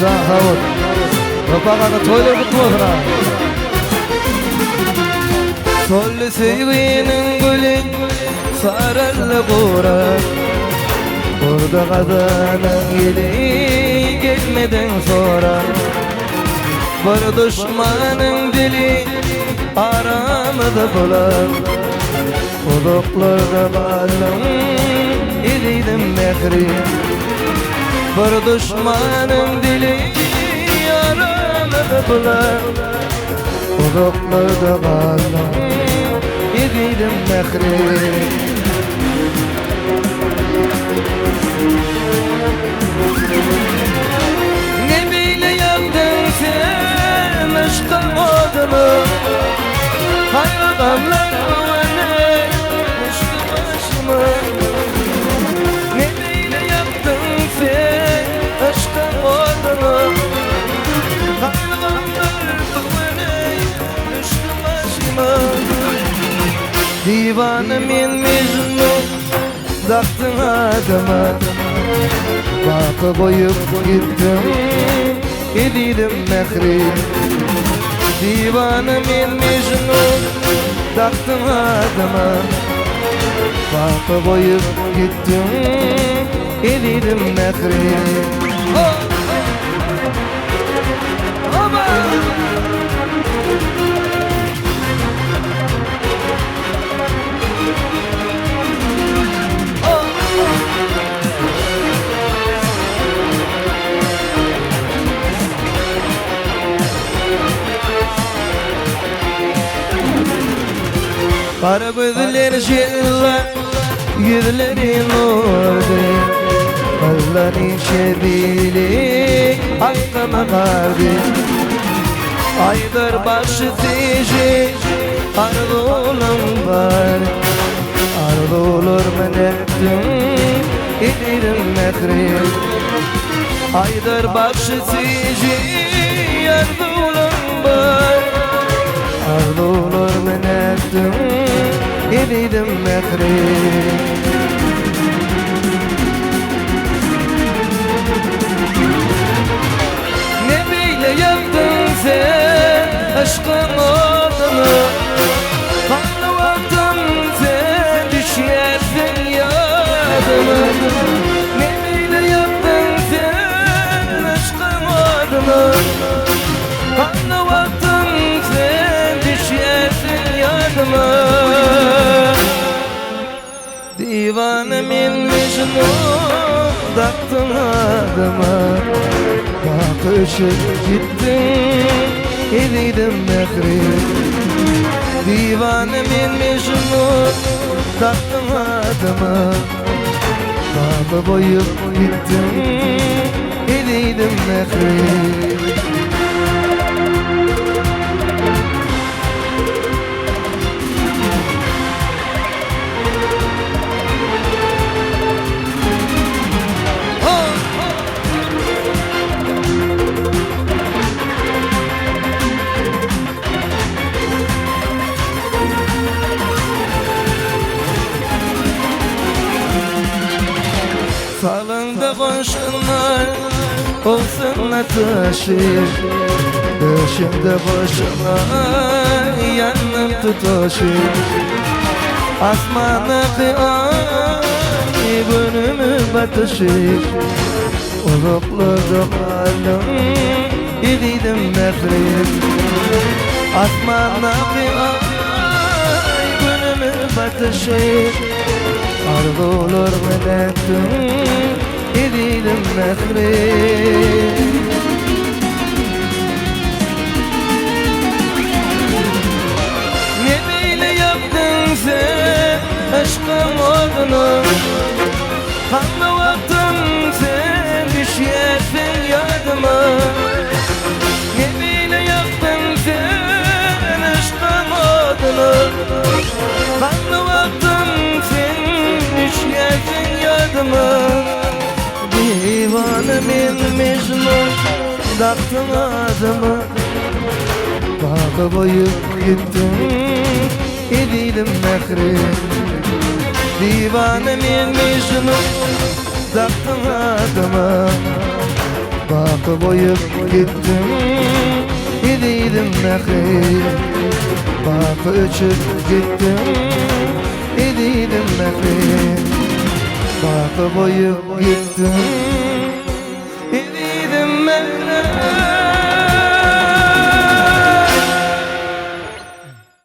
Can Havut. Rafaqada to'ylar qutlug' olsun. Solli sevginin gülü sararlı qura. Orada qazanın yeli gelmeden sonra. Bir düşmanın dili aramıda bular. Uzaklarda kaldım ediydim mehri. Bir düşmanın dili aramıda bular. Uzaklarda kaldım ediydim mehri. Ne bile yaptın sen aşkın adını. Hayır gamlar ne bile yaptın sen aşkın adını. Hayvanlar bana düştü başıma. Divanı men Mecnun daktın adıma. Bakı koyup gittim ediydim mehri. Divanı men Mecnun daktın adıma. Bakı koyup gittim ediydim mehri. Kara gözler şilla, yüzleri nurdu. Allah'ın şebili hakkıma kardı. Aydır başı teci arzu olan var. Arzu olur menektim edirim mehri. Aydır başı teci arzu olan var. Arzu olur menektim ediydim mehri. Ne bile yaptın sen aşkın adını. Kanlı vaktin sen düşersin yadıma. Ne bile yaptın sen aşkın adını. Kanlı vaktin sen düşersin yadıma. Divanı men Mecnun daktın adıma. Bakışıp gittin ediydim mehri. Divanı men Mecnun daktın adıma. Bakı koyup gittin ediydim mehri. Salında koşunlar olsun ateşir. Döşümde boşuna yanım tutuşur. Asmanı kıyay bölümü batışır. Uzaklarda kaldım ediydim mehri. Asmanı kıyay bölümü batışır. Arzu olur menektim ediydim mehri. Ne bile yaptın sen aşkın adını. Kanlı vaktin sen düşersin yadıma. Ne bile yaptın sen aşkın adını. Kanlı vaktin sen düşersin yadıma. Divanı men Mecnun daktın adıma. Bakı koyup gittim ediydim mehri. Divanı men Mecnun daktın adıma. Bakıp oyup gittim İdiydim mehir Bakı öçüp gittim İdiydim mehir Bakıp oyup gittim